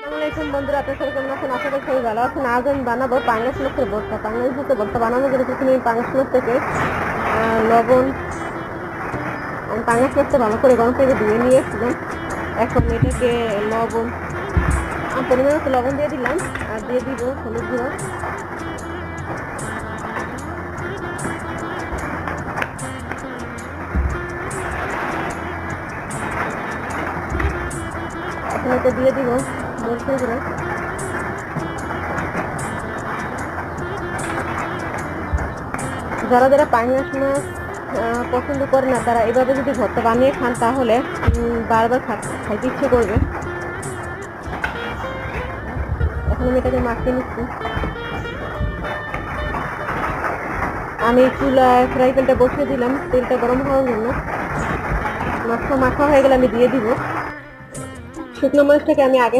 আসসালামাইকুম বন্ধুরা, আপনার সবাই কেমন আছেন? আশা করি সবাই ভালো আছেন। আজ আমি বানাবো পাঙ্গাস মাছের ভর্তা। পাঙ্গাস মাছের ভর্তা বানানোর জন্য প্রথমে আমি পাঙ্গাস মাছটাকে লবণ পাঙ্গাস মাছটা ভালো করে গরম করে ধুয়ে নিয়ে এসেছিলাম। এখন এটাকে লবণ পরিমাণ মতো লবণ দিয়ে দিলাম আর দিয়ে দিব হলুদ গুঁড়ো। এখন এটা দিয়ে দিব মরিচের গুঁড়ো। যারা যারা পাঙ্গাস মাছ পছন্দ করে না তারা এভাবে যদি ভর্তা বানিয়ে খান তাহলে বারবার খাইতে ইচ্ছে করবে। এখন আমি এটাকে মাখিয়ে নিচ্ছি। আমি চুলায় ফ্রাই প্যানটা বসিয়ে দিলাম তেলটা গরম হওয়ার জন্য। মাছটা মাখা হয়ে গেলে আমি দিয়ে দিব শুকনো মরিচটাকে আমি আগে